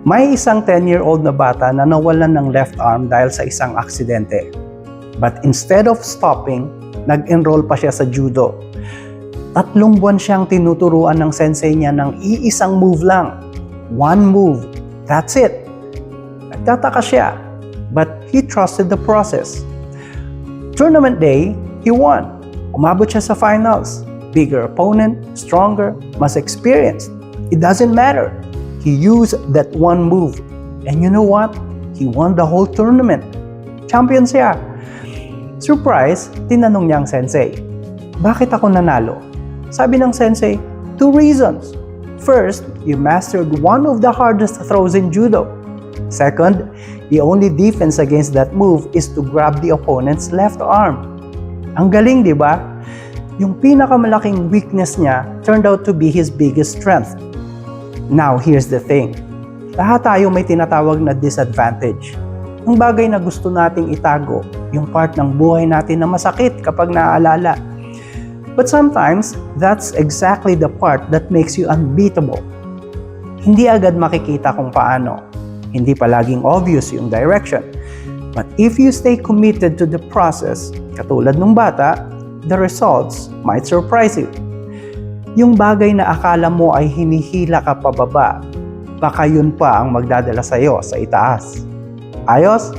May isang 10-year-old na bata na nawalan ng left arm dahil sa isang aksidente. But instead of stopping, nag-enroll pa siya sa judo. 3 buwan siyang tinuturuan ng sensei niya ng iisang move lang. One move. That's it. Nagtataka siya, but he trusted the process. Tournament day, he won. Umabot siya sa finals. Bigger opponent, stronger, mas experienced. It doesn't matter. He used that one move. And you know what? He won the whole tournament. Champion siya. Surprise, tinanong niya ang sensei, bakit ako nanalo? Sabi ng sensei, 2 reasons. First, you mastered one of the hardest throws in judo. Second, the only defense against that move is to grab the opponent's left arm. Ang galing, di ba? Yung pinakamalaking weakness niya turned out to be his biggest strength. Now, here's the thing. Lahat tayo may tinatawag na disadvantage. Ang bagay na gusto nating itago, yung part ng buhay natin na masakit kapag naaalala. But sometimes, that's exactly the part that makes you unbeatable. Hindi agad makikita kung paano. Hindi palaging obvious yung direction. But if you stay committed to the process, katulad ng bata, the results might surprise you. Yung bagay na akala mo ay hinihila ka pababa, baka yun pa ang magdadala sa'yo sa itaas. Ayos?